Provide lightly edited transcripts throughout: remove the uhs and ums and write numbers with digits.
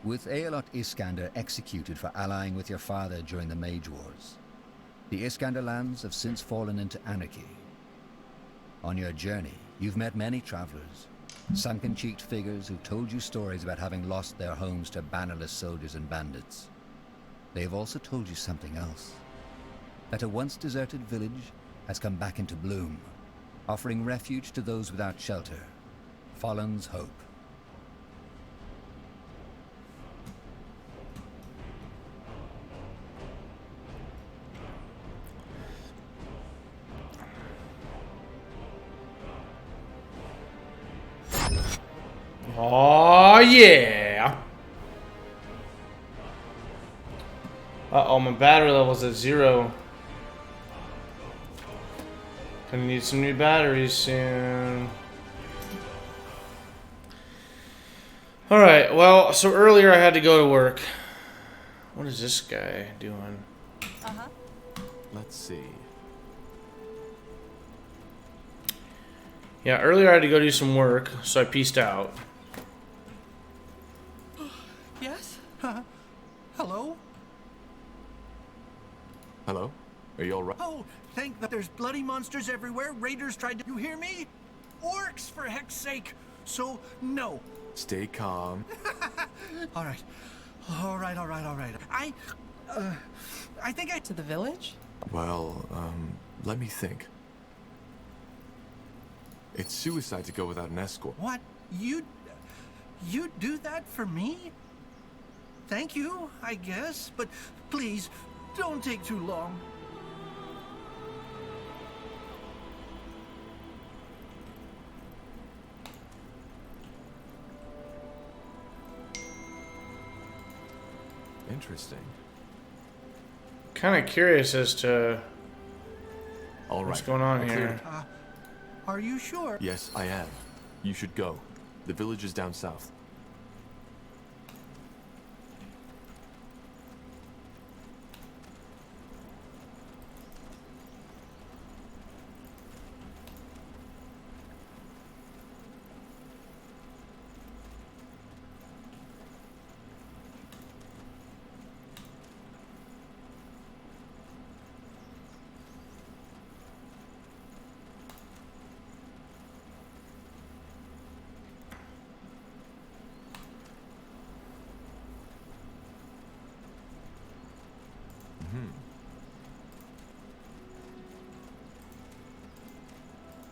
With Aelot Iskander executed for allying with your father during the Mage Wars, the Iskander lands have since fallen into anarchy. On your journey, you've met many travelers, sunken-cheeked figures who've told you stories about having lost their homes to bannerless soldiers and bandits. They have also told you something else, that a once deserted village has come back into bloom, offering refuge to those without shelter. Fallen's Hope. Oh yeah. Uh-oh, my battery level's at 0. Gonna need some new batteries soon. Alright, well, so earlier I had to go to work. What is this guy doing? Uh-huh. Let's see. Yeah, earlier I had to go do some work, so I peaced out. Yes? Hello? Hello? Are you alright? Oh, thank that there's bloody monsters everywhere. Raiders tried to... You hear me? Orcs, for heck's sake. So, no. Stay calm. All right. All right. I think I... To the village? Well, let me think. It's suicide to go without an escort. What? You do that for me? Thank you, I guess. But please, don't take too long. Interesting. Kind of curious as to All what's right. going on I'll clear here. it. Are you sure? Yes, I am. You should go. The village is down south.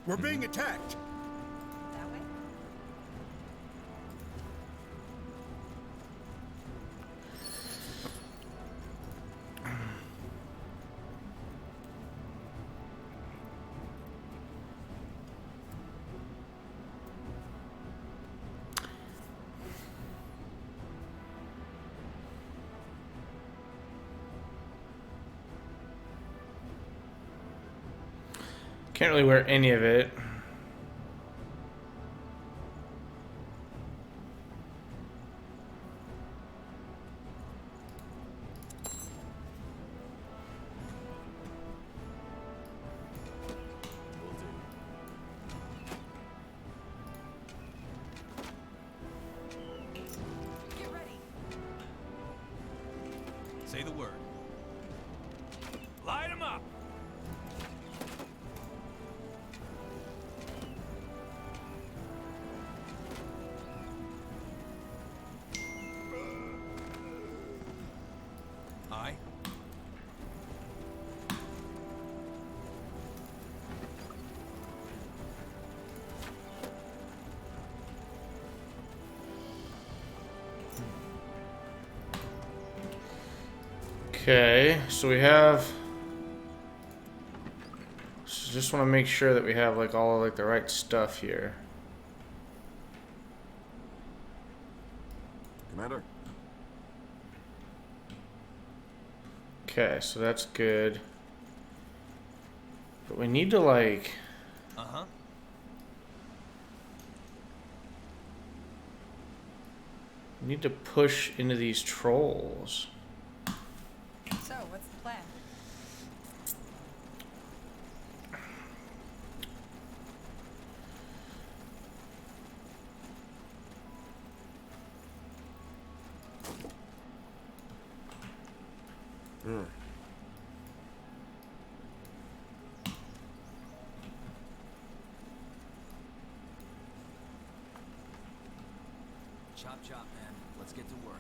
We're being attacked. That way? Can't really wear any of it. Will do. Get ready. Say the word. Light 'em up. Aye. Okay, so we have. So just want to make sure that we have like all of, like the right stuff here. Commander. Okay, so that's good. But we need to like. Uh-huh. We need to push into these trolls. So, what's the plan? Chop chop, man. Let's get to work.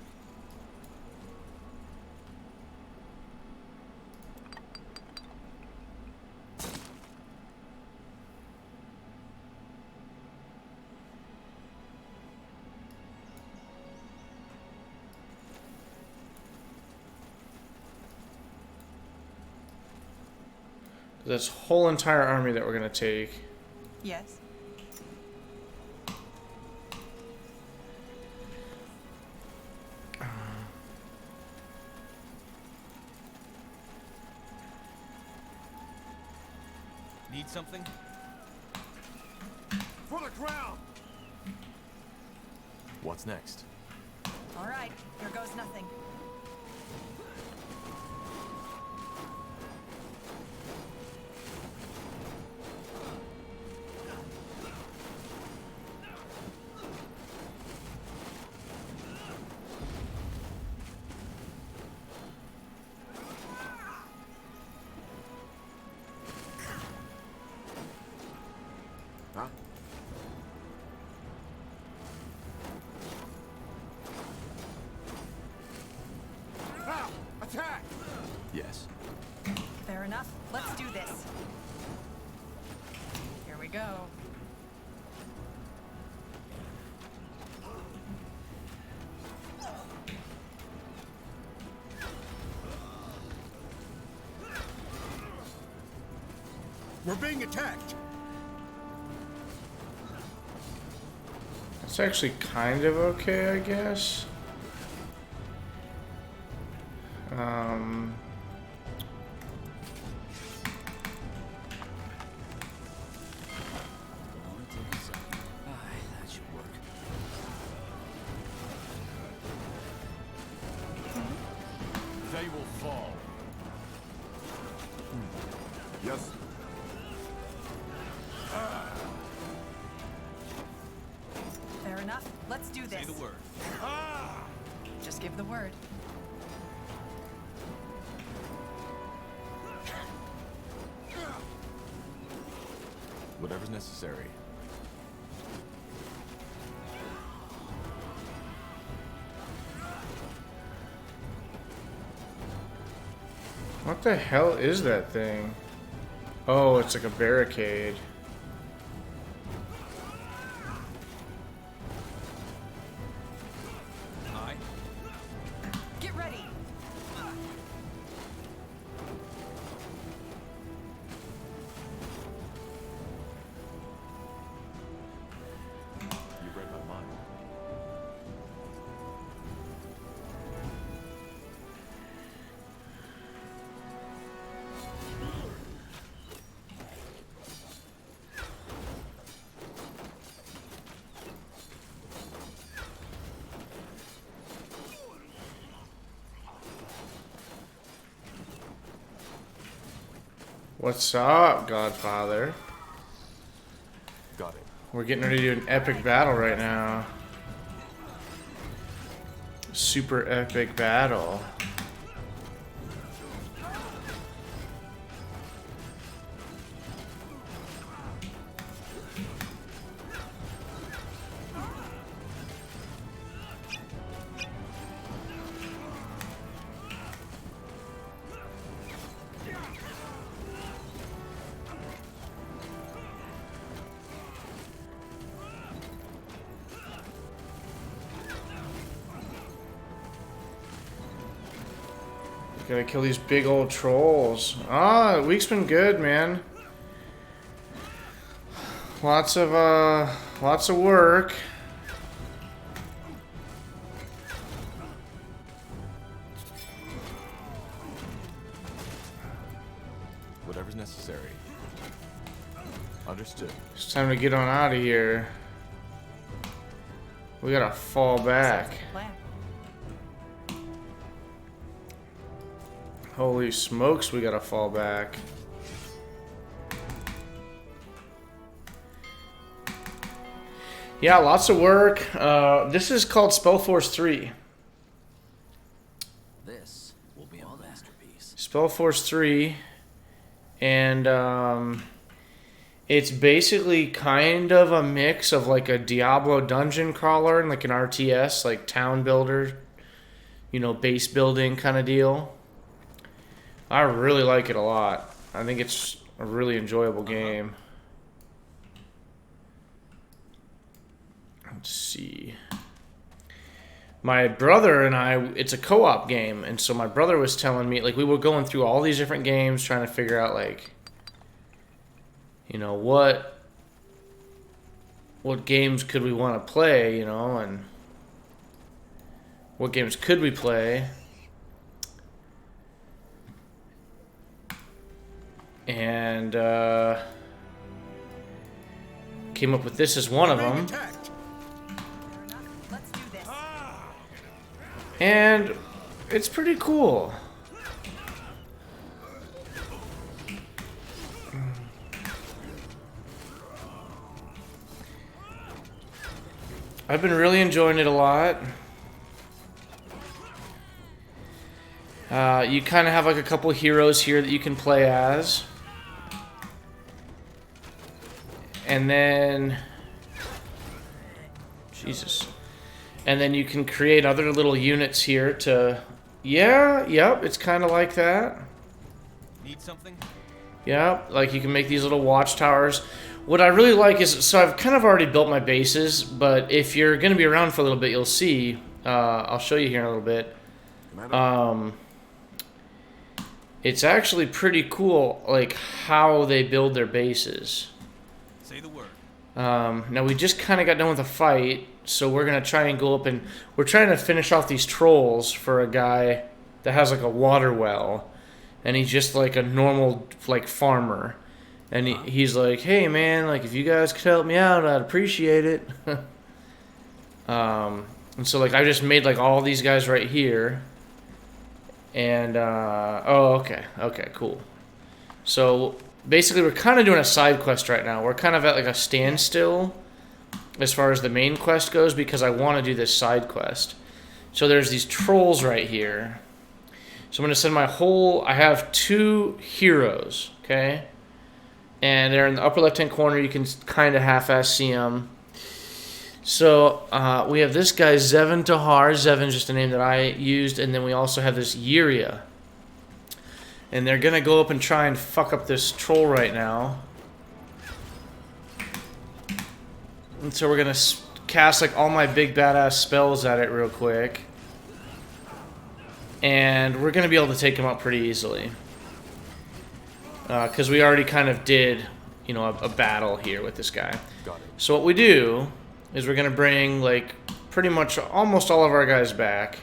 This whole entire army that we're gonna take. Yes. Need something? For the ground! What's next? All right. Here goes nothing. Huh? Ah! Attack! Yes. Fair enough. Let's do this. Here we go. We're being attacked. It's actually kind of okay, I guess. Only take a second. Aye, that should work. They will fall. Yes. Fair enough. Let's do this. Say the word. Just give the word. Whatever's necessary. What the hell is that thing? Oh, it's like a barricade. Aye. Get ready. You read my mind. What's up, Godfather? Got it. We're getting ready to do an epic battle right now. Super epic battle. Gotta kill these big old trolls. Ah, the week's been good, man. Lots of work. Whatever's necessary. Understood. It's time to get on out of here. We gotta fall back. Plan. Holy smokes, we gotta fall back. Yeah, lots of work. This is called Spellforce 3. This will be a masterpiece. Spellforce 3. And It's basically kind of a mix of like a Diablo dungeon crawler and like an RTS, like town builder, you know, base building kind of deal. I really like it a lot. I think it's a really enjoyable game. Let's see. My brother and I, it's a co-op game, and so my brother was telling me, like, we were going through all these different games trying to figure out, like, you know, what games could we want to play, you know, and what games could we play. And came up with this as one of them. Let's do this. And it's pretty cool. I've been really enjoying it a lot. You kind of have like a couple heroes here that you can play as. And then... Jesus. And then you can create other little units here to... Yeah, yep, it's kind of like that. Need something? Yeah, like you can make these little watchtowers. What I really like is, so I've kind of already built my bases, but if you're going to be around for a little bit, you'll see. I'll show you here in a little bit. It's actually pretty cool, like, how they build their bases. Say the word. Now, we just kind of got done with a fight, so we're going to try and go up and... We're trying to finish off these trolls for a guy that has, like, a water well. And he's just, like, a normal, like, farmer. And he's like, hey, man, like, if you guys could help me out, I'd appreciate it. And so, like, I just made, like, all these guys right here. And, oh, okay. Okay, cool. So, basically, we're kind of doing a side quest right now. We're kind of at, like, a standstill as far as the main quest goes because I want to do this side quest. So, there's these trolls right here. So, I'm going to send my whole... I have 2 heroes, okay? And they're in the upper left-hand corner. You can kind of half-ass see them. So, we have this guy, Zevin Tahar. Zevin's just a name that I used. And then we also have this Yiria. And they're going to go up and try and fuck up this troll right now. And so we're going to cast, like, all my big badass spells at it real quick. And we're going to be able to take him out pretty easily. Because we already kind of did, you know, a battle here with this guy. Got it. So what we do is we're going to bring, like, pretty much almost all of our guys back.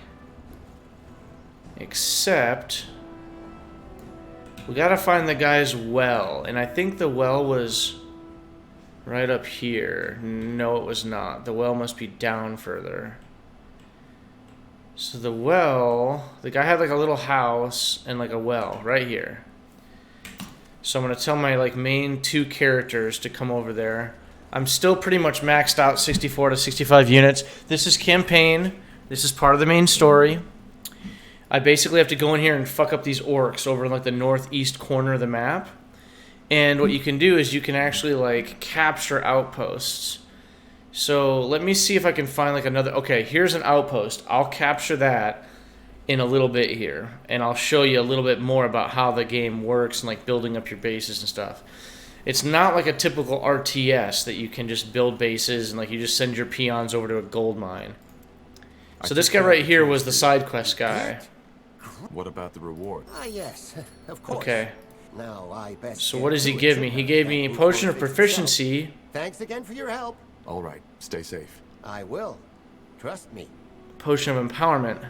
Except... we got to find the guy's well. And I think the well was right up here. No, it was not. The well must be down further. So the well... the guy had, like, a little house and, like, a well right here. So I'm going to tell my, like, main 2 characters to come over there. I'm still pretty much maxed out 64 to 65 units. This is campaign. This is part of the main story. I basically have to go in here and fuck up these orcs over in, like, the northeast corner of the map. And what you can do is you can actually, like, capture outposts. So let me see if I can find, like, another... okay, here's an outpost. I'll capture that in a little bit here. And I'll show you a little bit more about how the game works and, like, building up your bases and stuff. It's not like a typical RTS that you can just build bases and, like, you just send your peons over to a gold mine. So this guy right here was the side quest guy. What about the reward? Ah, yes, of course. Okay. Now I best. So what does he give me? He gave me a potion of proficiency. Thanks again for your help. All right, stay safe. I will. Trust me. Potion of empowerment.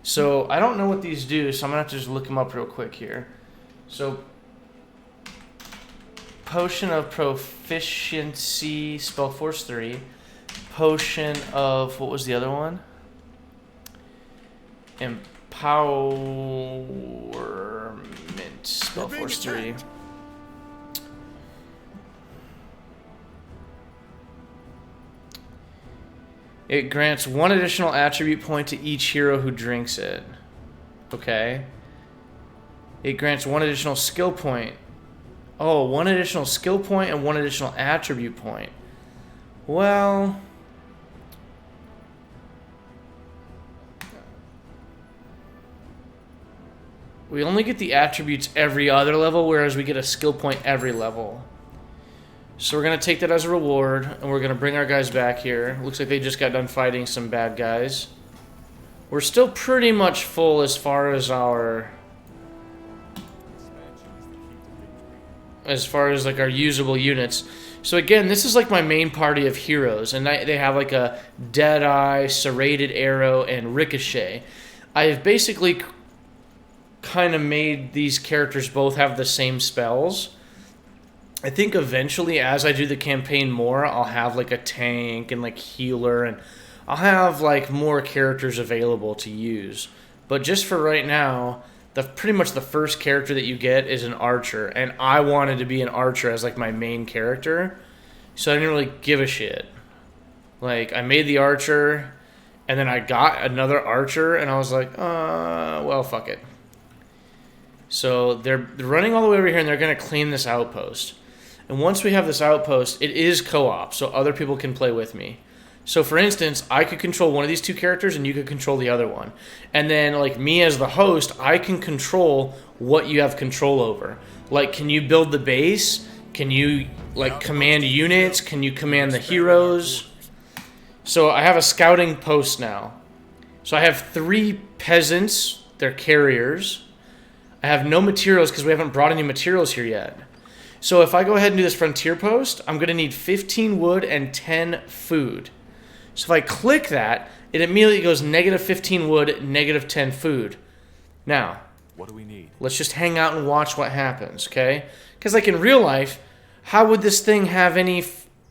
So I don't know what these do, so I'm gonna have to just look them up real quick here. So potion of proficiency, Spellforce 3. Potion of, what was the other one? Empowerment, Spellforce 3. It grants 1 additional attribute point to each hero who drinks it. Okay. It grants 1 additional skill point. Oh, 1 additional skill point and 1 additional attribute point. Well, we only get the attributes every other level, whereas we get a skill point every level. So we're going to take that as a reward, and we're going to bring our guys back here. Looks like they just got done fighting some bad guys. We're still pretty much full as far as our... like our usable units. So again, this is like my main party of heroes, and they have like a Deadeye, Serrated Arrow, and Ricochet. I have basically kind of made these characters both have the same spells. I think eventually, as I do the campaign more, I'll have like a tank and like healer, and I'll have like more characters available to use. But just for right now, pretty much the first character that you get is an archer, and I wanted to be an archer as like my main character, so I didn't really give a shit. Like, I made the archer, and then I got another archer, and I was like, well, fuck it. So they're running all the way over here, and they're going to clean this outpost. And once we have this outpost, it is co-op, so other people can play with me. So, for instance, I could control one of these 2 characters, and you could control the other one. And then, like, me as the host, I can control what you have control over. Like, can you build the base? Can you, like, command units? Can you command the heroes? So, I have a scouting post now. So, I have 3 peasants. They're carriers. I have no materials because we haven't brought any materials here yet. So, if I go ahead and do this frontier post, I'm going to need 15 wood and 10 food. So if I click that, it immediately goes -15 wood, -10 food. Now, what do we need? Let's just hang out and watch what happens, okay? Because like in real life, how would this thing have any?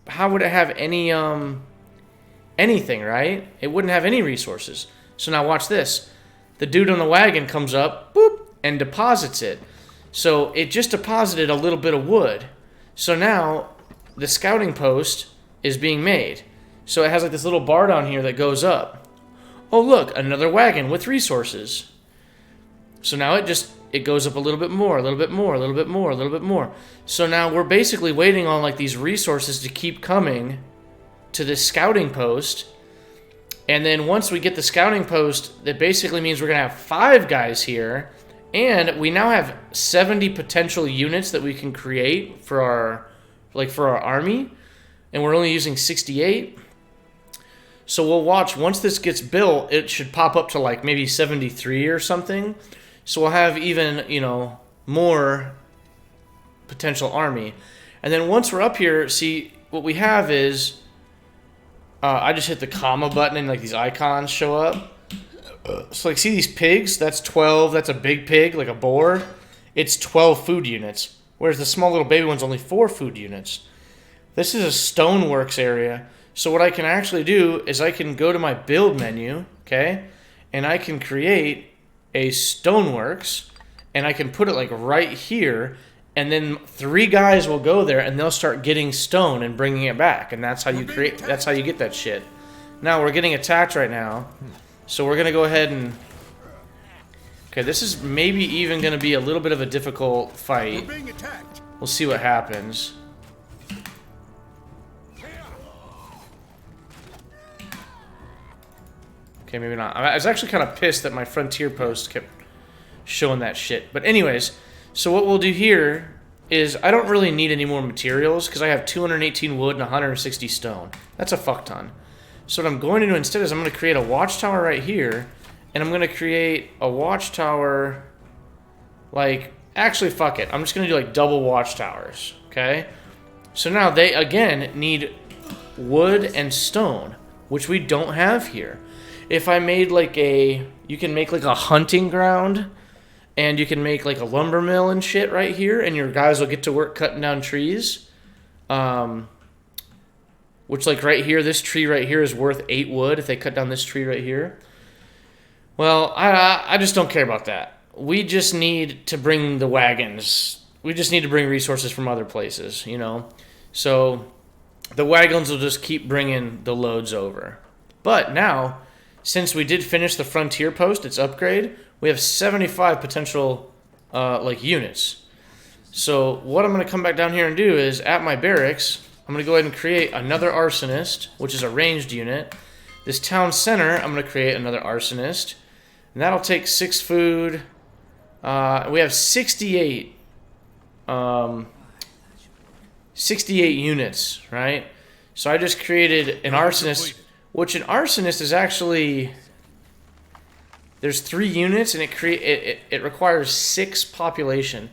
How would it have any anything, right? It wouldn't have any resources. So now watch this. The dude on the wagon comes up, boop, and deposits it. So it just deposited a little bit of wood. So now the scouting post is being made. So it has like this little bar down here that goes up. Oh look, another wagon with resources. So now it goes up a little bit more, a little bit more, a little bit more, a little bit more. So now we're basically waiting on like these resources to keep coming to this scouting post. And then once we get the scouting post, that basically means we're gonna have 5 guys here. And we now have 70 potential units that we can create for our army. And we're only using 68. So we'll watch, once this gets built, it should pop up to like maybe 73 or something. So we'll have even, more potential army. And then once we're up here, see, what we have is, I just hit the comma button and like these icons show up. So like, see these pigs? That's 12, that's a big pig, like a boar. It's 12 food units. Whereas the small little baby one's only 4 food units. This is a stoneworks area. So what I can actually do is I can go to my build menu, okay? And I can create a stoneworks, and I can put it like right here, and then 3 guys will go there and they'll start getting stone and bringing it back. And that's how you that's how you get that shit. Now we're getting attacked right now. So we're gonna go ahead and, okay, this is maybe even gonna be a little bit of a difficult fight. We'll see what happens. Okay, maybe not. I was actually kind of pissed that my frontier post kept showing that shit. But anyways, so what we'll do here is I don't really need any more materials because I have 218 wood and 160 stone. That's a fuck ton. So what I'm going to do instead is I'm going to create a watchtower right here, and I'm going to create a watchtower, like, actually, fuck it. I'm just going to do like double watchtowers, okay? So now they, again, need wood and stone, which we don't have here. If I made like you can make like a hunting ground, and you can make like a lumber mill and shit right here, and your guys will get to work cutting down trees. Which like right here, this tree right here is worth 8 wood if they cut down this tree right here. Well, I just don't care about that. We just need to bring the wagons. We just need to bring resources from other places, So the wagons will just keep bringing the loads over. But now, since we did finish the frontier post, its upgrade, we have 75 potential like units. So what I'm going to come back down here and do is at my barracks, I'm going to go ahead and create another arsonist, which is a ranged unit. This town center, I'm going to create another arsonist. And that'll take 6 food. We have 68 units, right? So I just created an arsonist, which an arsonist is actually, there's 3 units, and it requires 6 population.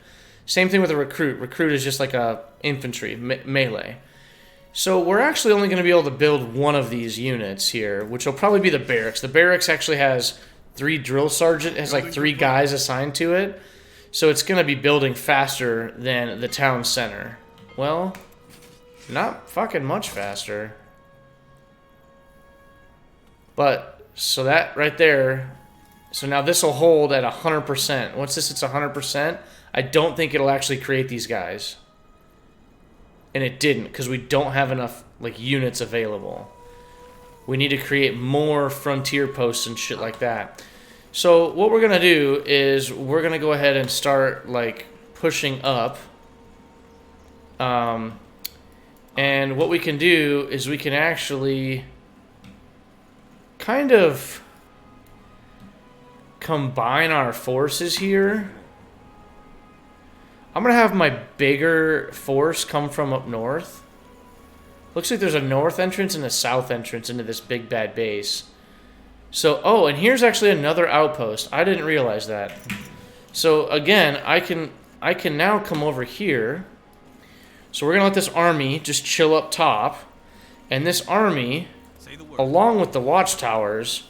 Same thing with a recruit. Recruit is just like a infantry, melee. So we're actually only going to be able to build one of these units here, which will probably be the barracks. The barracks actually has 3 drill sergeant, has like 3 guys assigned to it. So it's going to be building faster than the town center. Well, not fucking much faster. But, so that right there, so now this will hold at 100%. Once this hits 100%, I don't think it'll actually create these guys. And it didn't, because we don't have enough like units available. We need to create more frontier posts and shit like that. So what we're gonna do is we're gonna go ahead and start like pushing up. And what we can do is we can actually kind of combine our forces here. I'm going to have my bigger force come from up north. Looks like there's a north entrance and a south entrance into this big bad base. So, oh, and here's actually another outpost. I didn't realize that. So, again, I can now come over here. So we're going to let this army just chill up top. And this army, along with the watchtowers,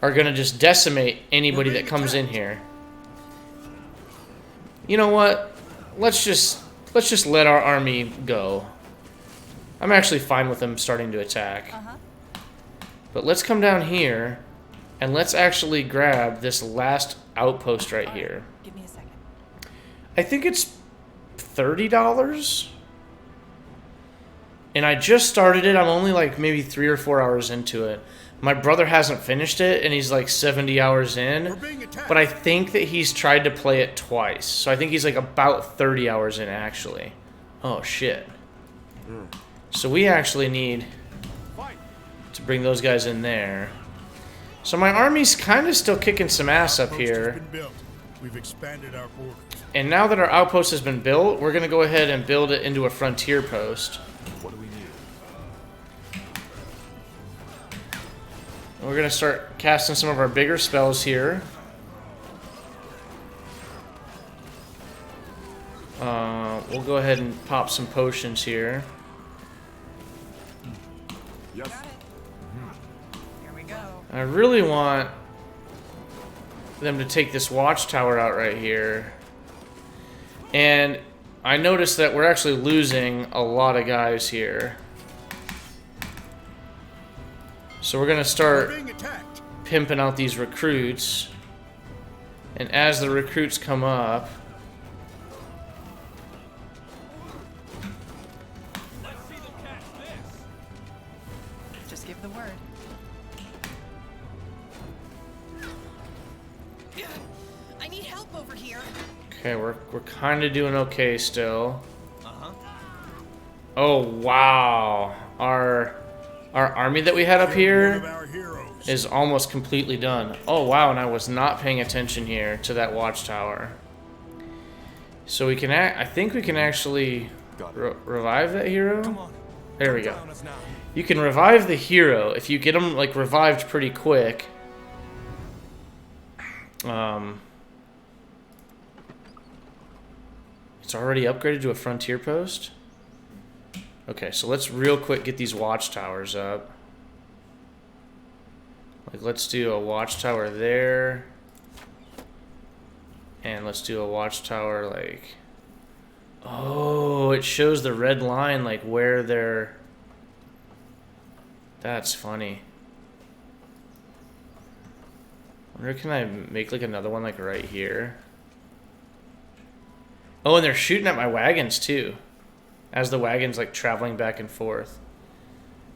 are going to just decimate anybody that comes in here. You know what? Let's just let our army go. I'm actually fine with them starting to attack. But let's come down here and let's actually grab this last outpost right here. Give me a second. I think it's $30. And I just started it. I'm only like maybe 3 or 4 hours into it. My brother hasn't finished it, and he's like 70 hours in. But I think that he's tried to play it twice. So I think he's like about 30 hours in, actually. Oh, shit. So we actually need to bring those guys in there. So my army's kind of still kicking some ass up here. We've expanded our borders. And now that our outpost has been built, we're going to go ahead and build it into a frontier post. What do we need? We're going to start casting some of our bigger spells here. We'll go ahead and pop some potions here. Yes. Here we go. I really want them to take this watchtower out right here. And I noticed that we're actually losing a lot of guys here. So we're going to start pimping out these recruits. And as the recruits come up, Just give the word. I need help over here. okay, we're kind of doing okay still. Oh, wow. Our army that we had up here is almost completely done. Oh, wow, and I was not paying attention here to that watchtower. So we can, I think we can actually revive that hero. Come on. There we go. Down us now. You can revive the hero if you get him, like, revived pretty quick. It's already upgraded to a frontier post. Okay, so let's real quick get these watchtowers up. Like, let's do a watchtower there. And let's do a watchtower, like... Oh, it shows the red line, like, where they're... That's funny. I wonder, can I make, like, another one, like, right here? Oh, and they're shooting at my wagons, too. As the wagon's, like, traveling back and forth.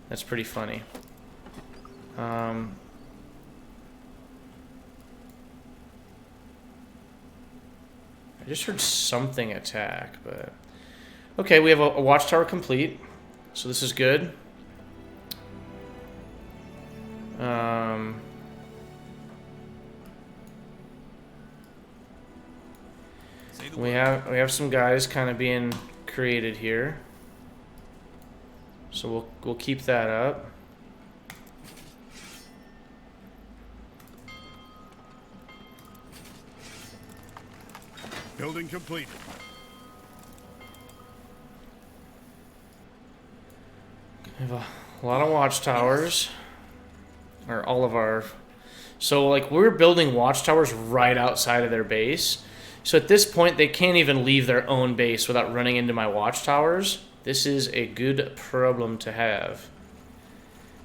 That's pretty funny. I just heard something attack, but... Okay, we have a watchtower complete. So this is good. We have some guys kind of being created here. So we'll keep that up. Building completed. We have a lot of watchtowers. Or all of our... So, like, we're building watchtowers right outside of their base. So at this point, they can't even leave their own base without running into my watchtowers. This is a good problem to have.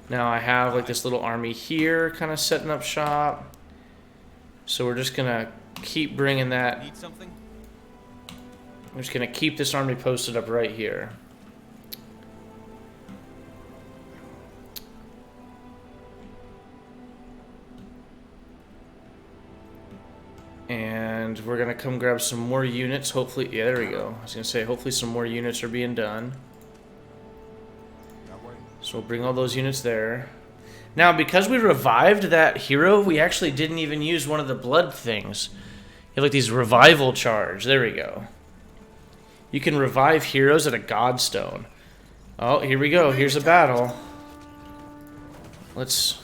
Now I have, like, this little army here kind of setting up shop. So we're just going to keep bringing that... Need something? I'm just going to keep this army posted up right here. And we're going to come grab some more units. Hopefully, yeah, there we go. I was going to say, hopefully some more units are being done. So we'll bring all those units there. Now, because we revived that hero, we actually didn't even use one of the blood things. You have like these revival charge. There we go. You can revive heroes at a godstone. Oh, here we go. Here's a battle. Let's...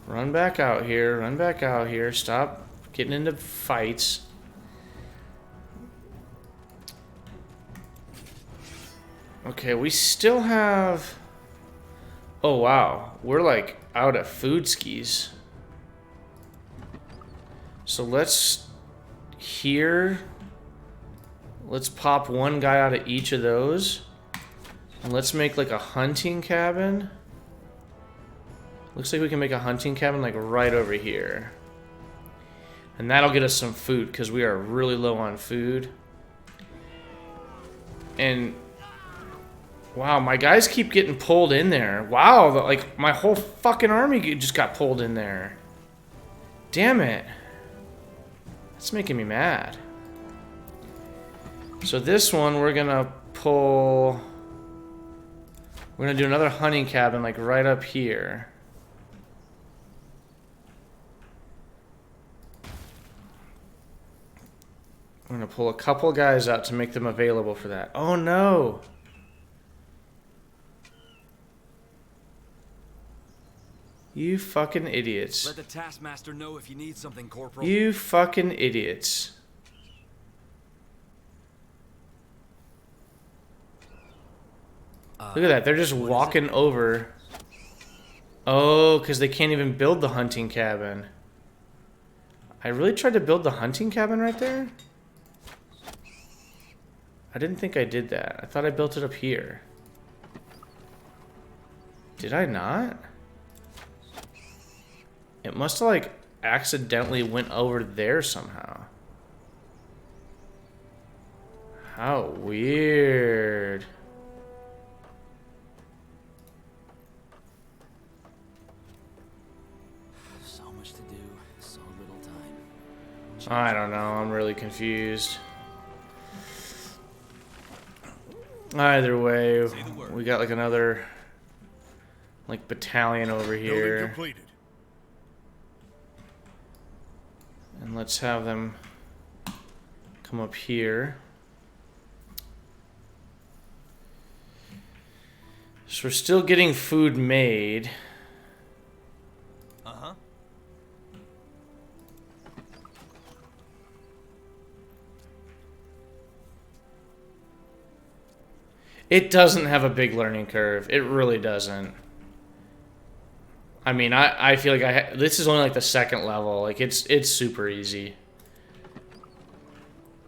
Run back out here. Run back out here. Stop getting into fights. Okay, we still have... Oh, wow. We're, like, out of food skis. So let's... Here... Let's pop one guy out of each of those. And let's make, like, a hunting cabin. Looks like we can make a hunting cabin, like, right over here. And that'll get us some food, because we are really low on food. And... Wow, my guys keep getting pulled in there. Wow, like, my whole fucking army just got pulled in there. Damn it. That's making me mad. So this one, we're gonna pull... We're gonna do another hunting cabin, like, right up here. I'm gonna pull a couple guys out to make them available for that. Oh, no! You fucking idiots. Let the taskmaster know if you need something, Corporal. You fucking idiots. Look at that, they're just walking over. Oh, because they can't even build the hunting cabin. I really tried to build the hunting cabin right there? I didn't think I did that. I thought I built it up here. Did I not? It must have, like, accidentally went over there somehow. How weird. So much to do, so little time. I don't know. I'm really confused. Either way, we got, like, another, like, battalion over Building here. completed. And let's have them come up here. So we're still getting food made. Uh-huh. It doesn't have a big learning curve. It really doesn't. I mean, I feel like this is only like the second level. Like, it's super easy.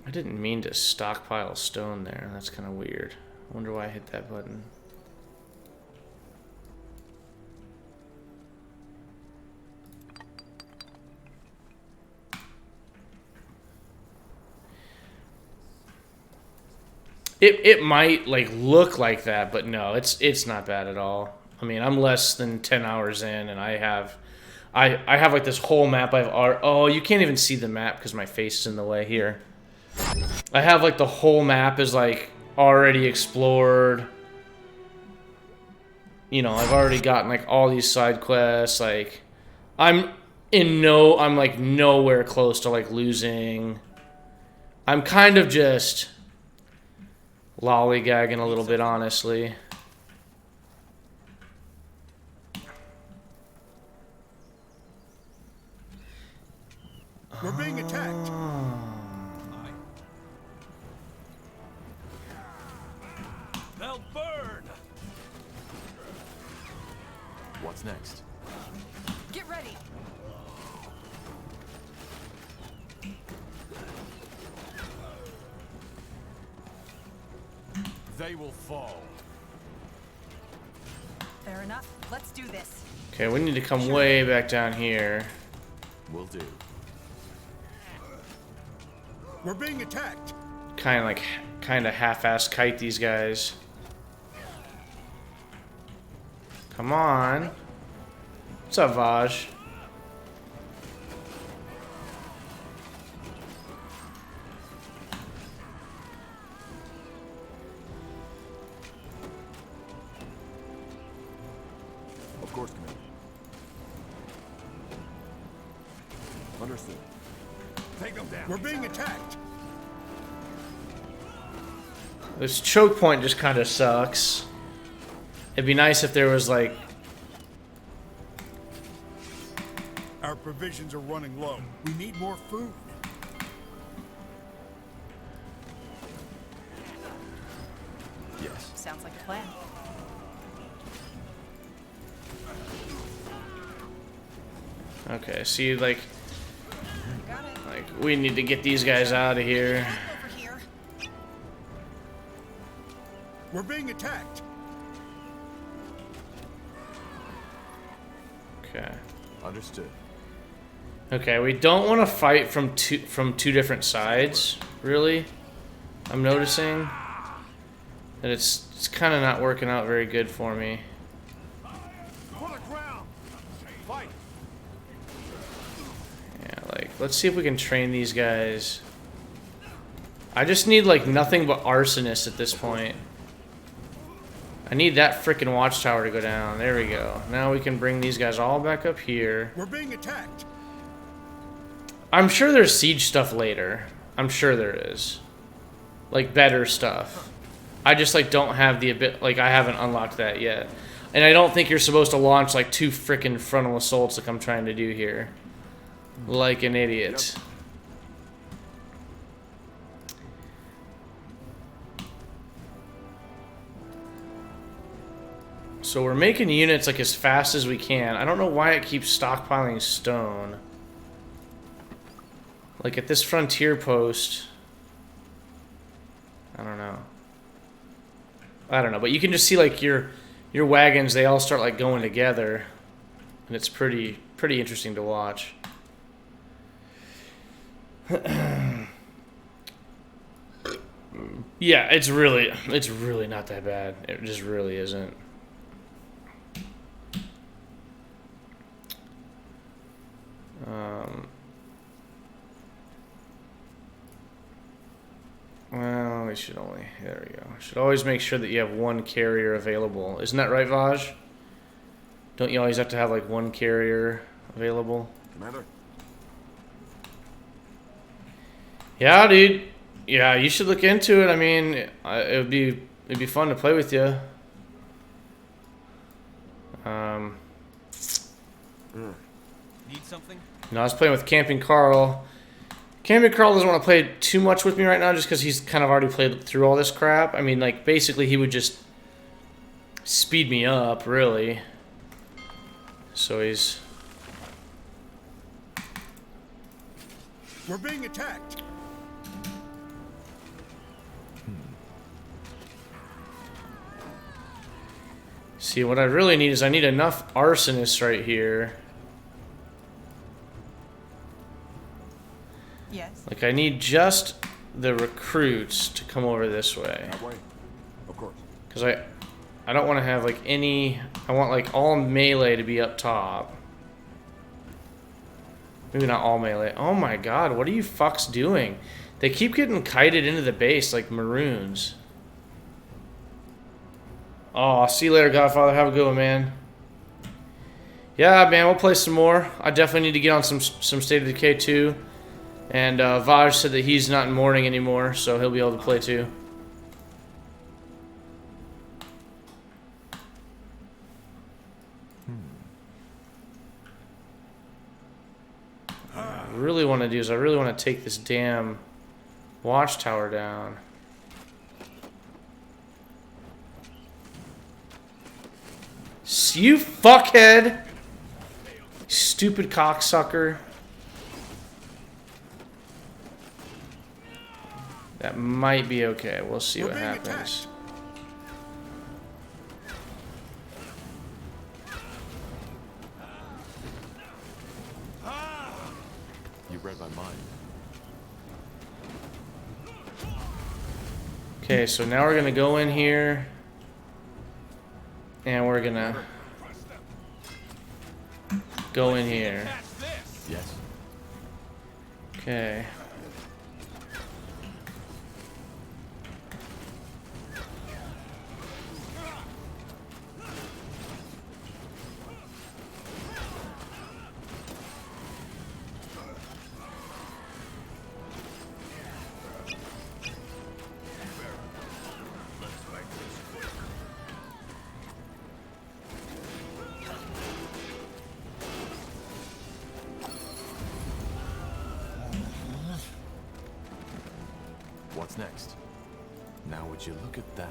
I didn't mean to stockpile stone there. That's kind of weird. I wonder why I hit that button. It might, like, look like that, but no, it's not bad at all. I mean, I'm less than 10 hours in, and I have like this whole map. Oh, you can't even see the map because my face is in the way here. I have like the whole map is like already explored. You know, I've already gotten like all these side quests. Like, I'm like nowhere close to like losing. I'm kind of just lollygagging a little bit, honestly. We're being attacked. They'll burn. What's next? Get ready. They will fall. Fair enough. Let's do this. Okay, we need to come way back down here. Will do. We're being attacked. Kind of half-ass kite these guys. Come on. What's up, Vaj? Of course, Commander. Understood. Take them down. We're being attacked. This choke point just kind of sucks. It'd be nice if there was like... Our provisions are running low. We need more food. Yes. Sounds like a plan. Okay, see, like Got it. we need to get these guys out of here. Help over here. We're being attacked. Okay. Understood. Okay, we don't want to fight from two different sides, really. I'm noticing that it's kind of not working out very good for me. For the ground. Fight. Yeah, like, let's see if we can train these guys. I just need, like, nothing but arsonists at this point. I need that frickin' watchtower to go down. There we go. Now we can bring these guys all back up here. We're being attacked. I'm sure there's siege stuff later. I'm sure there is. Like, better stuff. I just, like, don't have the like, I haven't unlocked that yet. And I don't think you're supposed to launch, like, 2 frickin' frontal assaults like I'm trying to do here. Like an idiot. Yep. So we're making units, like, as fast as we can. I don't know why it keeps stockpiling stone. Like, at this frontier post... I don't know. But you can just see, like, your wagons, they all start, like, going together. And it's pretty interesting to watch. Yeah, it's really not that bad. It just really isn't. Well, we should only... There we go. Should always make sure that you have one carrier available. Isn't that right, Vaj? Don't you always have to have, like, one carrier available? Commander. Yeah, dude. Yeah, you should look into it. I mean, it'd be fun to play with you. Need something? No, I was playing with Camping Carl. Camping Carl doesn't want to play too much with me right now just because he's kind of already played through all this crap. I mean, like, basically he would just speed me up, really. So he's... We're being attacked. See, what I really need is I need enough arsonists right here. Yes. Like, I need just the recruits to come over this way. That way. Of course. Because I don't want to have like any... I want like all melee to be up top. Maybe not all melee. Oh my god, what are you fucks doing? They keep getting kited into the base like maroons. Oh, see you later, Godfather. Have a good one, man. Yeah, man, we'll play some more. I definitely need to get on some State of Decay 2. And Vaj said that he's not in mourning anymore, so he'll be able to play too. What I really want to do is I really want to take this damn watchtower down. You fuckhead! Stupid cocksucker. That might be okay. We'll see what happens. You read my mind. Okay, so now we're gonna go in here. And we're gonna go in here. Yes. Okay. What's next? Now would you look at that?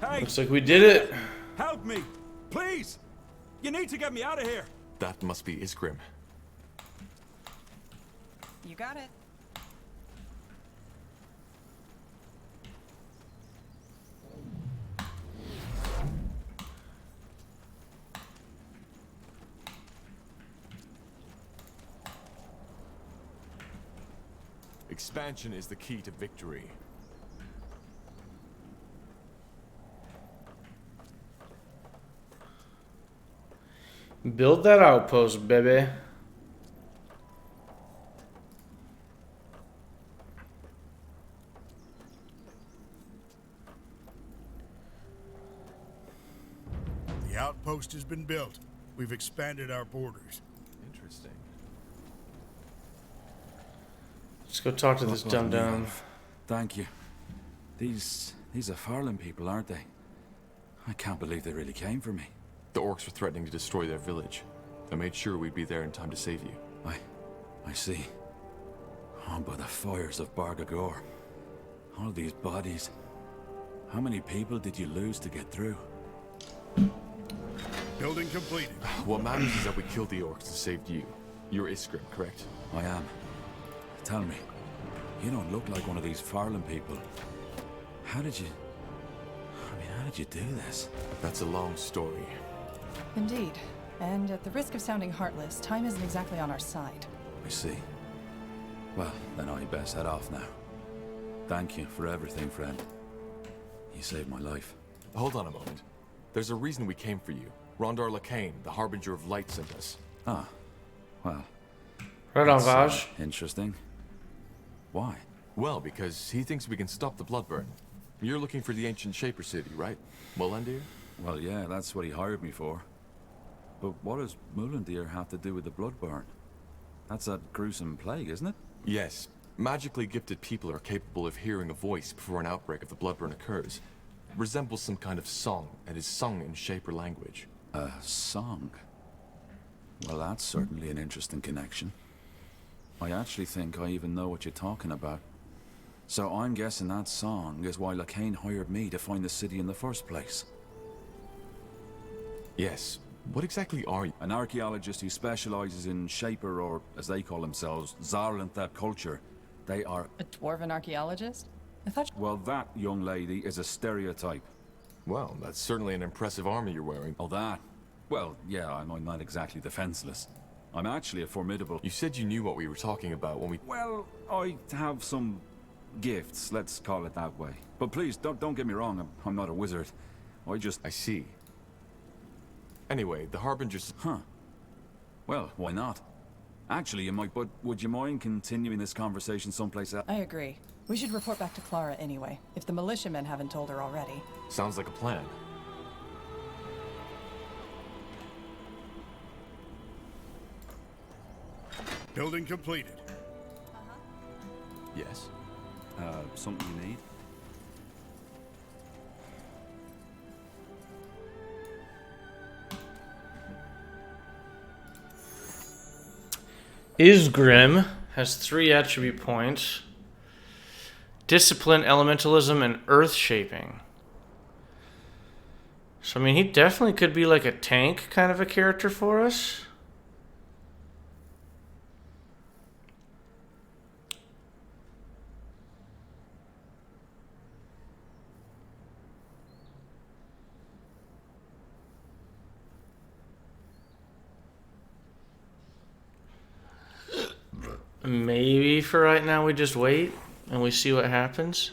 Hey, Looks like we did it. help me, please. You need to get me out of here. That must be Iskrim. You got it. Expansion is the key to victory. Build that outpost, baby. The outpost has been built. We've expanded our borders. Interesting. Let's go talk to this dum-dum. Thank you. These are Farland people, aren't they? I can't believe they really came for me. The orcs were threatening to destroy their village. I made sure we'd be there in time to save you. I see. Oh, by the fires of Bargagor. All these bodies. How many people did you lose to get through? Building completed. What matters is that we killed the orcs and saved you. You're Iskrim, correct? I am. Tell me, you don't look like one of these Farland people. How did you do this? That's a long story. Indeed. And at the risk of sounding heartless, time isn't exactly on our side. I see. Well, then I best head off now. Thank you for everything, friend. You saved my life. Hold on a moment. There's a reason we came for you. Rondar Lacane, the Harbinger of Light, sent us. Ah, well. Right on, That's, Vaj. Interesting. Why? Well, because he thinks we can stop the Bloodburn. You're looking for the ancient Shaper city, right? Molendir? Well, yeah, that's what he hired me for. But what does Molendir have to do with the Bloodburn? That's that gruesome plague, isn't it? Yes. Magically gifted people are capable of hearing a voice before an outbreak of the Bloodburn occurs. Resembles some kind of song, and is sung in Shaper language. A song? Well, that's certainly an interesting connection. I actually think I even know what you're talking about. So I'm guessing that song is why Lacane hired me to find the city in the first place. Yes. What exactly are you? An archaeologist who specializes in Shaper, or as they call themselves, Zarlanthep culture. They are... A dwarven archaeologist? I thought... Well, that, young lady, is a stereotype. Well, that's certainly an impressive armor you're wearing. Oh, that? Well, yeah, I'm not exactly defenseless. I'm actually a formidable... You said you knew what we were talking about when we... Well, I have some gifts, let's call it that way. But please, don't get me wrong, I'm not a wizard. I see. Anyway, the Harbingers... Huh. Well, why not? Actually, you might, but would you mind continuing this conversation someplace else? I agree. We should report back to Clara anyway, if the militiamen haven't told her already. Sounds like a plan. Building completed. Yes? Something you need? Isgrim has 3 attribute points. Discipline, Elementalism, and Earth Shaping. So, I mean, he definitely could be like a tank kind of a character for us. Maybe for right now we just wait and we see what happens.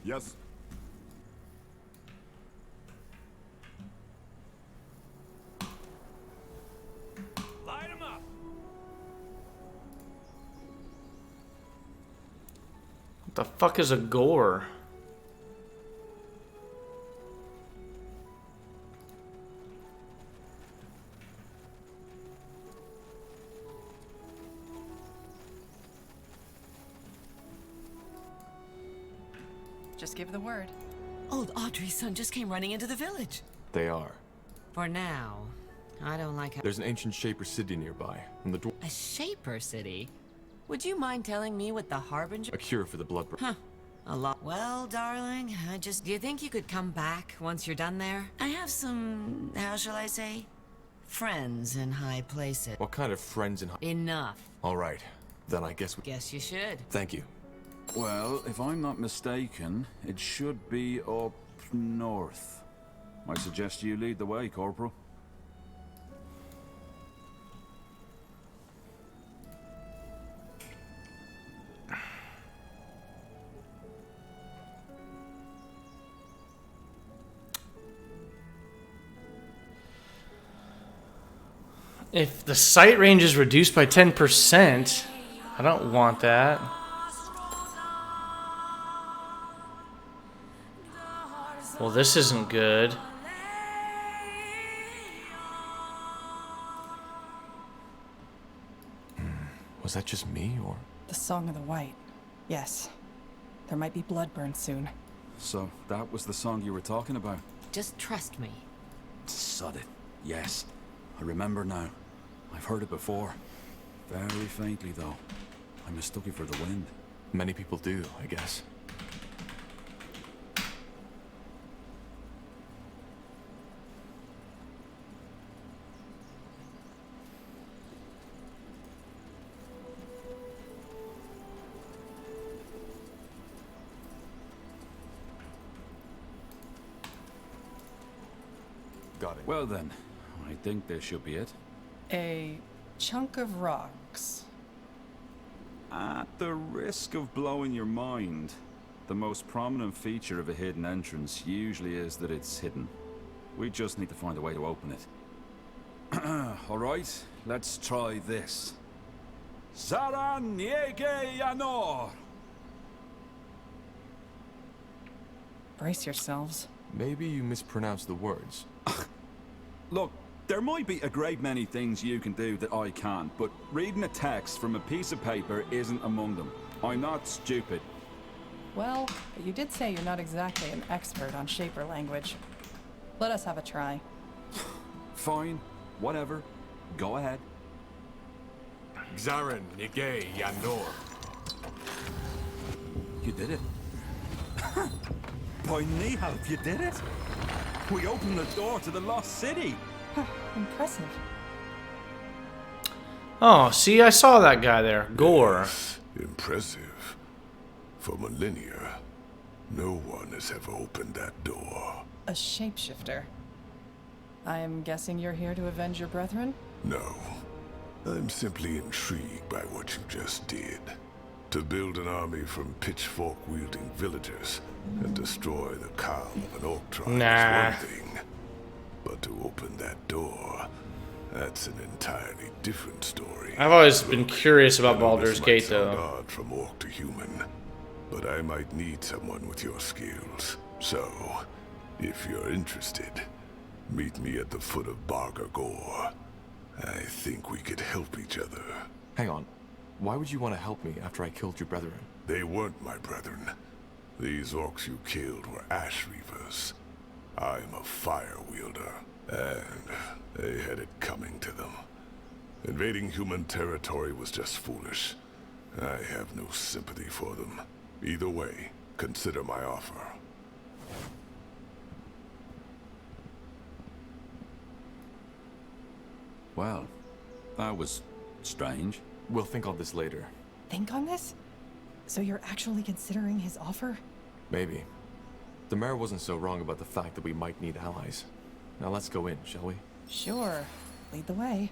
Yes. Light him up. What the fuck is a gore? Just give the word. Old Audrey's son just came running into the village. They are. For now. I don't like how— There's an ancient Shaper city nearby, and the A Shaper city? Would you mind telling me what the Harbinger— a cure for the blood... Huh. A lot— Well, darling, do you think you could come back once you're done there? I have some, how shall I say, friends in high places. What kind of friends in... Enough. Alright, then I guess we... Guess you should. Thank you. Well, if I'm not mistaken, it should be up north. I suggest you lead the way, Corporal. If the sight range is reduced by 10%, I don't want that. Well, this isn't good. Was that just me, or...? The Song of the White. Yes. There might be blood burn soon. So, that was the song you were talking about? Just trust me. Sod it. Yes. I remember now. I've heard it before. Very faintly, though. I mistook it for the wind. Many people do, I guess. Got it. Well then, I think this should be it. A chunk of rocks. At the risk of blowing your mind, the most prominent feature of a hidden entrance usually is that it's hidden. We just need to find a way to open it. Alright, let's try this. Zaran Yege Yanor! Brace yourselves. Maybe you mispronounced the words. Look, there might be a great many things you can do that I can't, but reading a text from a piece of paper isn't among them. I'm not stupid. Well, you did say you're not exactly an expert on Shaper language. Let us have a try. Fine, whatever. Go ahead. Xaren Nige Yanor. You did it. By Nihal, you did it! We opened the door to the lost city! Impressive. Oh, see, I saw that guy there. Gore. Yes, impressive. For millennia, no one has ever opened that door. A shapeshifter. I am guessing you're here to avenge your brethren? No. I'm simply intrigued by what you just did. To build an army from pitchfork-wielding villagers and destroy the calm of an orc tribe Nah. is one thing. But to open that door, that's an entirely different story. I've always been curious about I know Baldur's this Gate, might sound though. odd from orc to human, but I might need someone with your skills. So, if you're interested, meet me at the foot of Barga Gore. I think we could help each other. Hang on. Why would you want to help me after I killed your brethren? They weren't my brethren. These orcs you killed were ash reavers. I'm a fire wielder, and they had it coming to them. Invading human territory was just foolish. I have no sympathy for them. Either way, consider my offer. Well, that was strange. We'll think on this later. Think on this? So you're actually considering his offer? Maybe. The mayor wasn't so wrong about the fact that we might need allies. Now let's go in, shall we? Sure. Lead the way.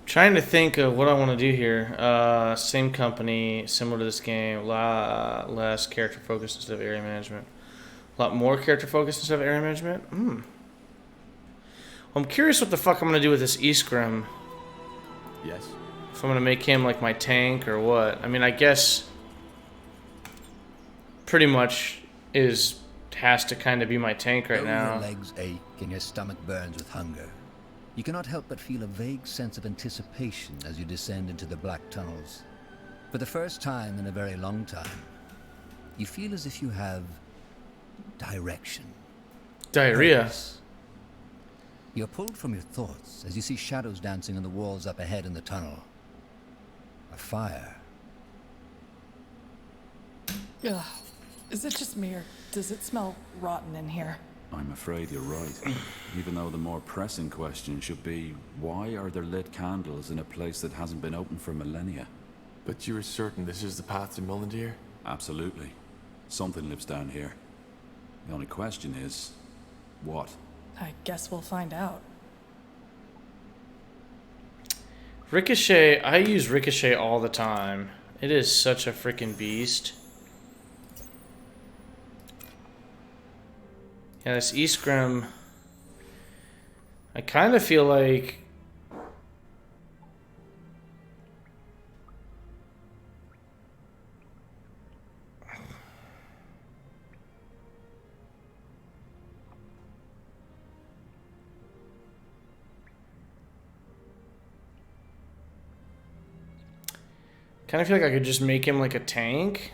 Trying to think of what I want to do here. Same company, similar to this game. Less character focus instead of area management. A lot more character focus instead of area management. I'm curious what the fuck I'm gonna do with this Iskrim. Yes. If I'm gonna make him like my tank or what. I mean, I guess pretty much has to kind of be my tank right Though now. your legs ache and your stomach burns with hunger, you cannot help but feel a vague sense of anticipation as you descend into the black tunnels. For the first time in a very long time, you feel as if you have direction. Diarrhea. Purpose. You're pulled from your thoughts as you see shadows dancing on the walls up ahead in the tunnel. A fire. Ugh. Is it just me, or does it smell rotten in here? I'm afraid you're right. Even though the more pressing question should be, why are there lit candles in a place that hasn't been open for millennia? But you're certain this is the path to Millendir? Absolutely. Something lives down here. The only question is, what? I guess we'll find out. Ricochet, I use Ricochet all the time. It is such a freaking beast. Yeah, this Iskrim, I kind of feel like I could just make him like a tank.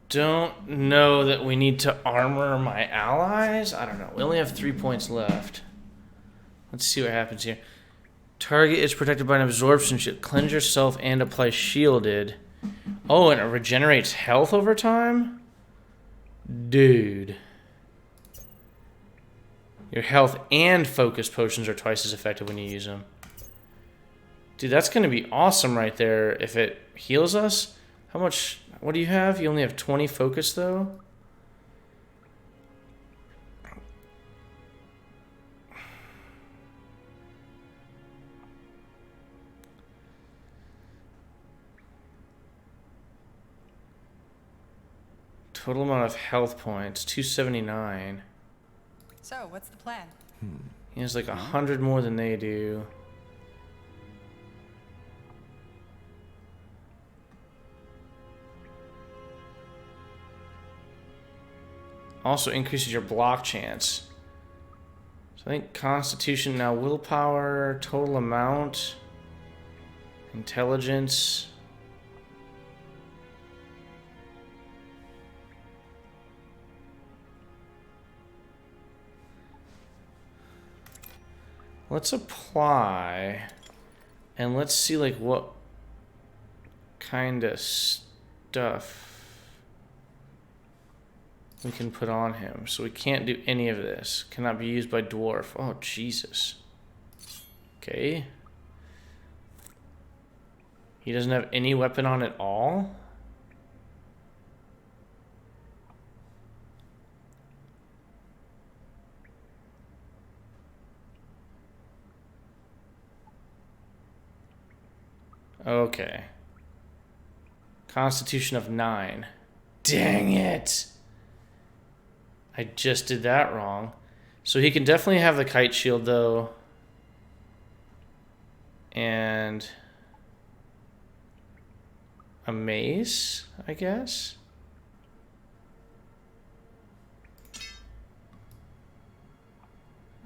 Don't know that we need to armor my allies. I don't know. We only have 3 points left. Let's see what happens here. Target is protected by an absorption shield. Cleanse yourself and apply shielded. Oh, and it regenerates health over time? Dude. Your health and focus potions are twice as effective when you use them. Dude, that's going to be awesome right there if it heals us. How much... What do you have? You only have 20 focus, though? Total amount of health points, 279. So, what's the plan? He has like 100 more than they do. Also increases your block chance. So I think Constitution now, willpower, total amount, intelligence. Let's apply, and let's see like what kind of stuff we can put on him. So we can't do any of this. Cannot be used by dwarf. Oh, Jesus. Okay. He doesn't have any weapon on at all? Okay. Constitution of 9. Dang it! I just did that wrong. So he can definitely have the kite shield though. And a mace, I guess.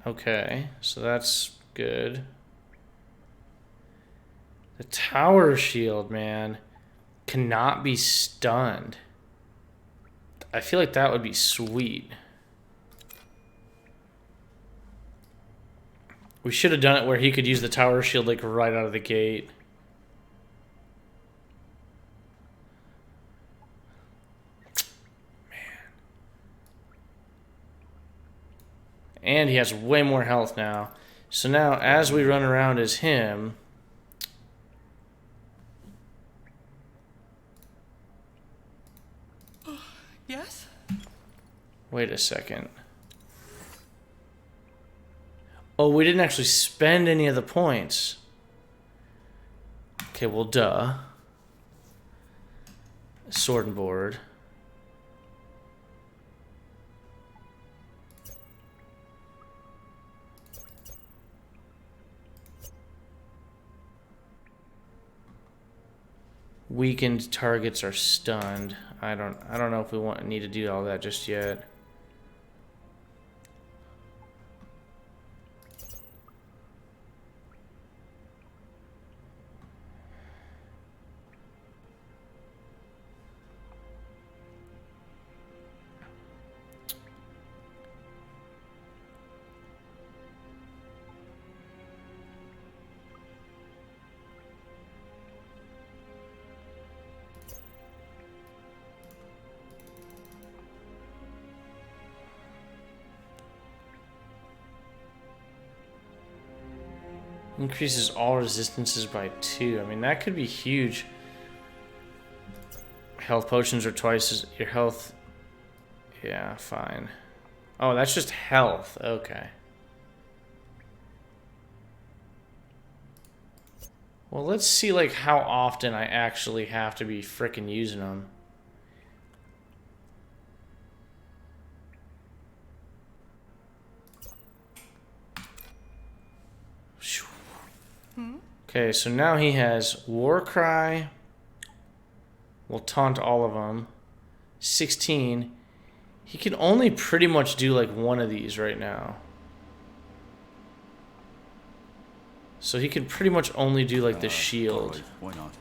Okay, so that's good. The tower shield, man, cannot be stunned. I feel like that would be sweet. We should have done it where he could use the tower shield like right out of the gate. Man. And he has way more health now. So now as we run around as him, Yes? wait a second. Oh, we didn't actually spend any of the points. Okay, well, duh. Sword and board. Weakened targets are stunned. I don't know if we need to do all that just yet. Increases all resistances by 2. I mean, that could be huge. Health potions are twice as your health. Yeah, fine. Oh, that's just health. Okay. Well, let's see like how often I actually have to be frickin' using them. Okay, so now he has War Cry. We'll taunt all of them. 16. He can only pretty much do like one of these right now. So he can pretty much only do like the shield. Right, why not?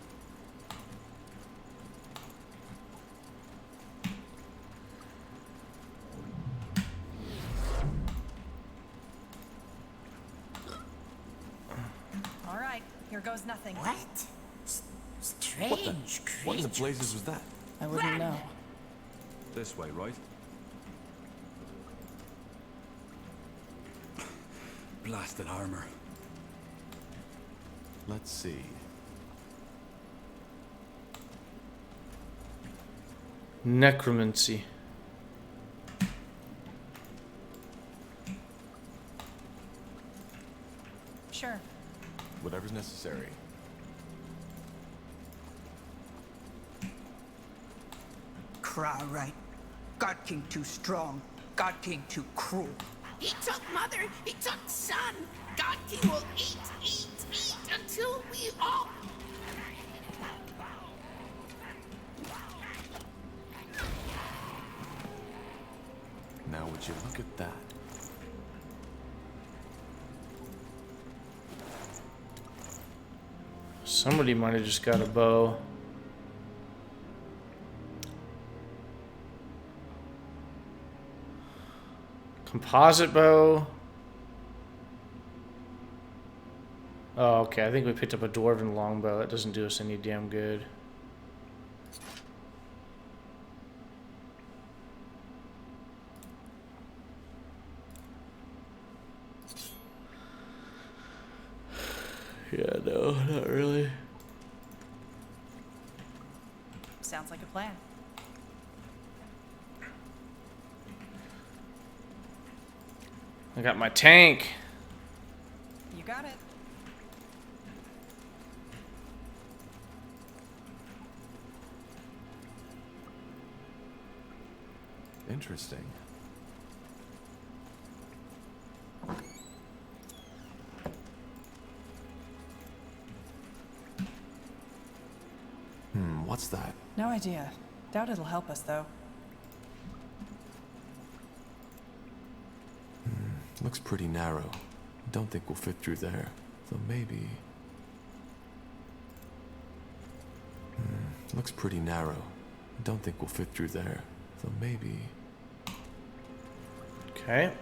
All right, here goes nothing. What? Strange What in the blazes was that? I wouldn't know. This way, right? Blasted armor. Let's see. Necromancy. Sure. Whatever's necessary. Cry right. God King too strong. God King too cruel. He took mother, he took son. God King will eat until we all... Now would you look at that? Somebody might have just got a bow. Composite bow. Oh, okay. I think we picked up a dwarven longbow. That doesn't do us any damn good. Yeah, no, not really. Sounds like a plan. I got my tank. You got it. Interesting. What's that? No idea. Doubt it'll help us, though. Looks pretty narrow. Don't think we'll fit through there. So maybe... Looks pretty narrow. Don't think we'll fit through there. So maybe... Okay.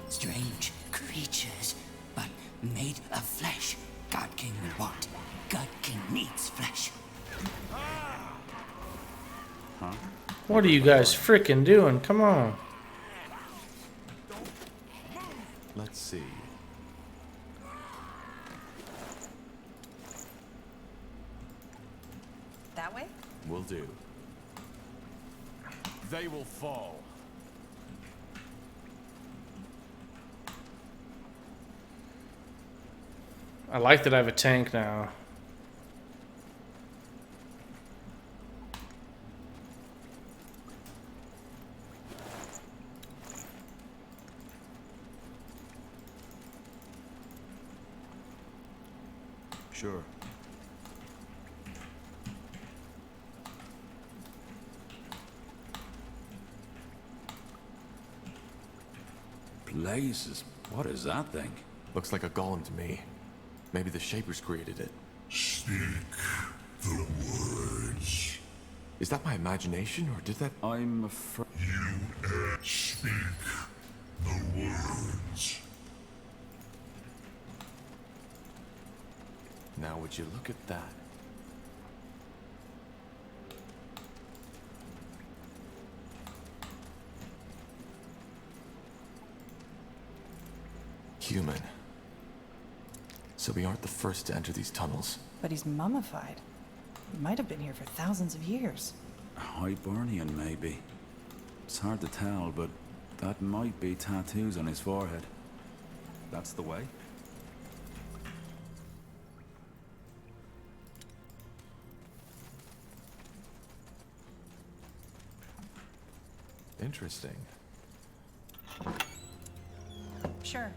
Strange creatures, but made of flesh. God King will want. God King needs flesh. Huh? What are you guys frickin' doing? Come on. Let's see. That way? Will do. They will fall. I like that I have a tank now. Sure. Blazes, what is that thing? Looks like a golem to me. Maybe the Shapers created it. Speak the words. Is that my imagination, or did that... I'm afraid... You speak the words. Now would you look at that? Human. So we aren't the first to enter these tunnels. But he's mummified. He might have been here for thousands of years. Hibernian, maybe. It's hard to tell, but that might be tattoos on his forehead. That's the way? Interesting. Sure.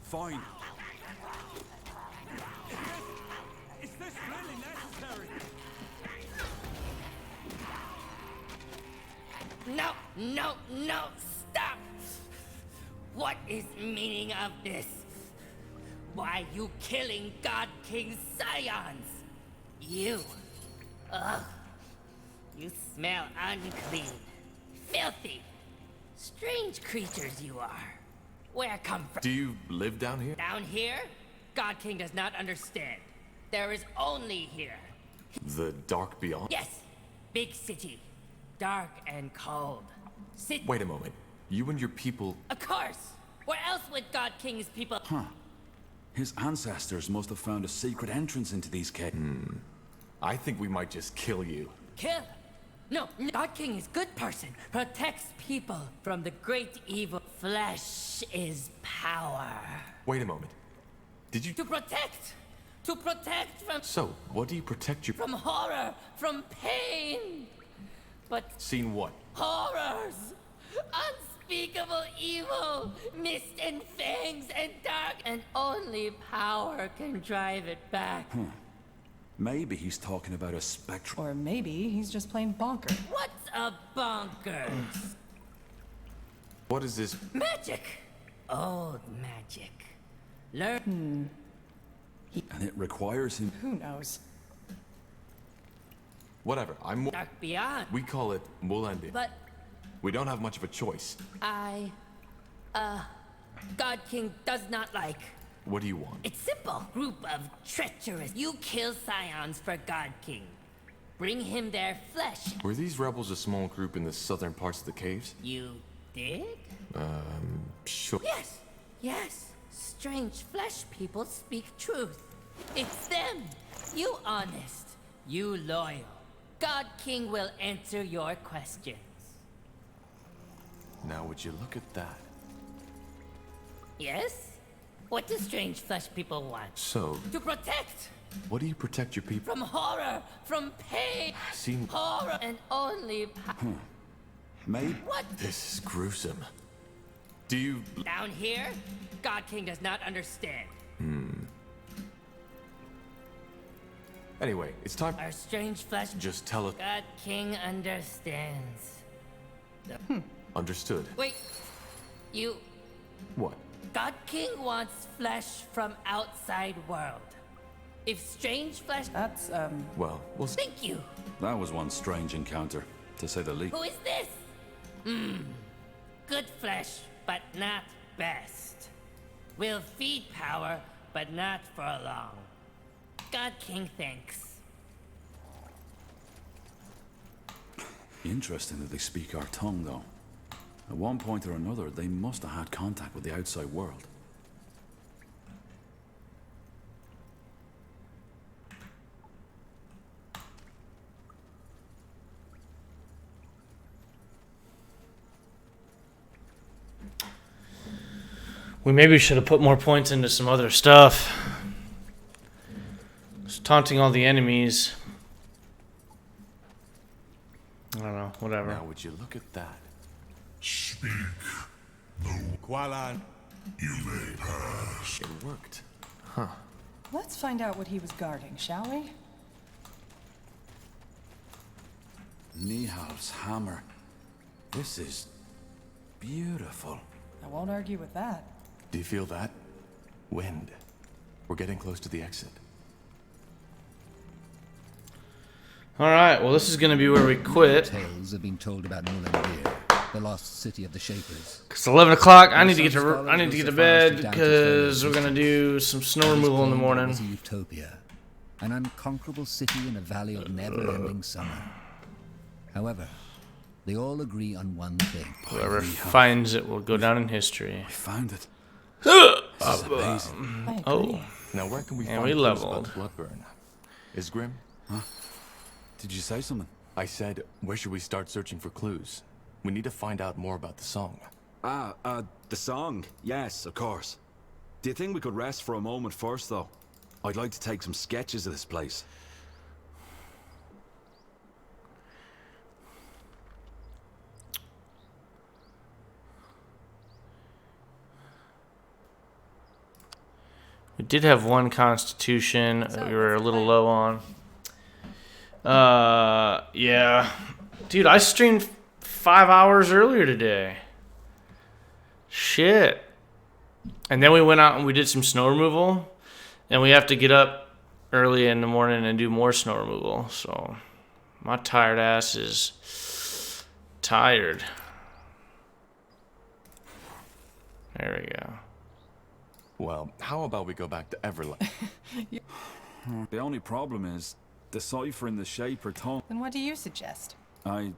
Fine. Is this really necessary? No, no, no, stop! What is meaning of this? Why you killing God King Scions? You. Ugh. You smell unclean. Filthy. Strange creatures you are. Where come from? Do you live down here? Down here? God King does not understand. There is only here. The Dark Beyond? Yes. Big city. Dark and cold. Wait a moment. You and your people... Of course! Where else would God King's people... Huh. His ancestors must have found a secret entrance into these caves. I think we might just kill you. Kill? No, God King is good person. Protects people from the great evil. Flesh is power. Wait a moment. Did you... To protect! To protect from... So, what do you protect your... From horror, from pain. But... Seen what? Horrors! Unspeakable evil! Mist and fangs and dark, and only power can drive it back. Maybe he's talking about a spectrum. Or maybe he's just plain bonkers. What's a bonkers? What is this? Magic! Old magic. Learn. And it requires him... Who knows? Whatever, I'm... Dark beyond. We call it Mulendin. But... We don't have much of a choice. God King does not like... What do you want? It's simple. Group of treacherous. You kill scions for God King. Bring him their flesh. Were these rebels a small group in the southern parts of the caves? You did? Sure. Yes. Yes. Strange flesh people speak truth. It's them. You honest. You loyal. God King will answer your questions. Now would you look at that? Yes? What do strange flesh people want? So... To protect! What do you protect your people? From horror! From pain! Seen... Horror and only Maybe... What? This is gruesome. Do you... Down here, God King does not understand. Anyway, it's time... Our strange flesh... Just tell it... God King understands. Understood. Wait. You... What? God King wants flesh from outside world. If strange flesh... That's, Well, we'll... Thank you. That was one strange encounter, to say the least. Who is this? Good flesh, but not best. Will feed power, but not for long. God King thinks. Interesting that they speak our tongue, though. At one point or another, they must have had contact with the outside world. We maybe should have put more points into some other stuff. Just taunting all the enemies. I don't know, whatever. Now would you look at that? Speak. Qualan. You may pass. It worked. Huh. Let's find out what he was guarding, shall we? Nihal's hammer. This is beautiful. I won't argue with that. Do you feel that? Wind. We're getting close to the exit. Alright, well this is gonna be where we quit. Tales have been told about Mulendin, the lost city of the Shapers. It's 11 o'clock. I need to get to bed because we're gonna do some snow removal in the morning. It was a utopia, an unconquerable city in a valley of never-ending summer. However, they all agree on one thing. Whoever finds it will go down in history. I found it. This is amazing. Oh. Now where can we And find we clues leveled. about Bloodburn? Is Grim? Huh? Did you say something? I said, where should we start searching for clues? We need to find out more about the song. The song? Yes, of course. Do you think we could rest for a moment first, though? I'd like to take some sketches of this place. We did have one constitution that we were a little low on. Yeah. Dude, I streamed 5 hours earlier today. Shit. And then we went out and we did some snow removal. And we have to get up early in the morning and do more snow removal. So my tired ass is tired. There we go. Well, how about we go back to Everland? The only problem is deciphering the Shaper tongue. Then what do you suggest? I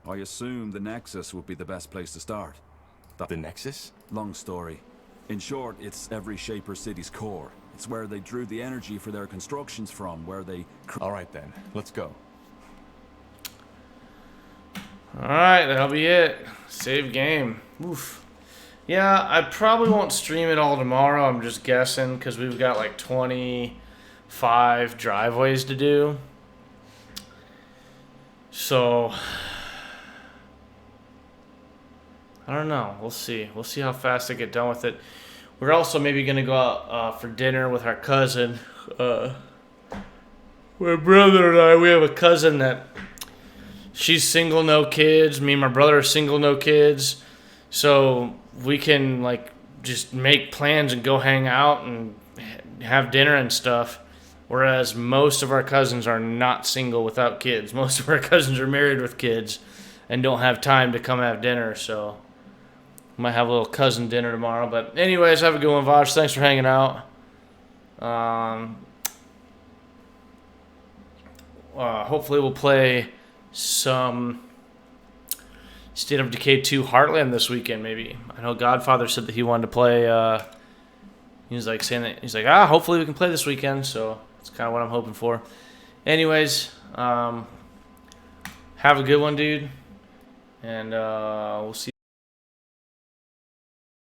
assume the Nexus would be the best place to start. The Nexus? Long story. In short, it's every Shaper city's core. It's where they drew the energy for their constructions from, where they... All right then, let's go. Alright, that'll be it. Save game. Oof. Yeah, I probably won't stream it all tomorrow. I'm just guessing because we've got like 25 driveways to do. So, I don't know. We'll see. We'll see how fast I get done with it. We're also maybe going to go out for dinner with our cousin. My brother and I, we have a cousin that she's single, no kids. Me and my brother are single, no kids. So we can like just make plans and go hang out and have dinner and stuff. Whereas most of our cousins are not single without kids. Most of our cousins are married with kids and don't have time to come have dinner. So might have a little cousin dinner tomorrow. But anyways, have a good one, Vosh. Thanks for hanging out. Hopefully we'll play some State of Decay 2 Heartland this weekend, maybe. I know Godfather said that he wanted to play. He was like saying that he's like, hopefully we can play this weekend. So that's kind of what I'm hoping for. Anyways, have a good one, dude, and we'll see.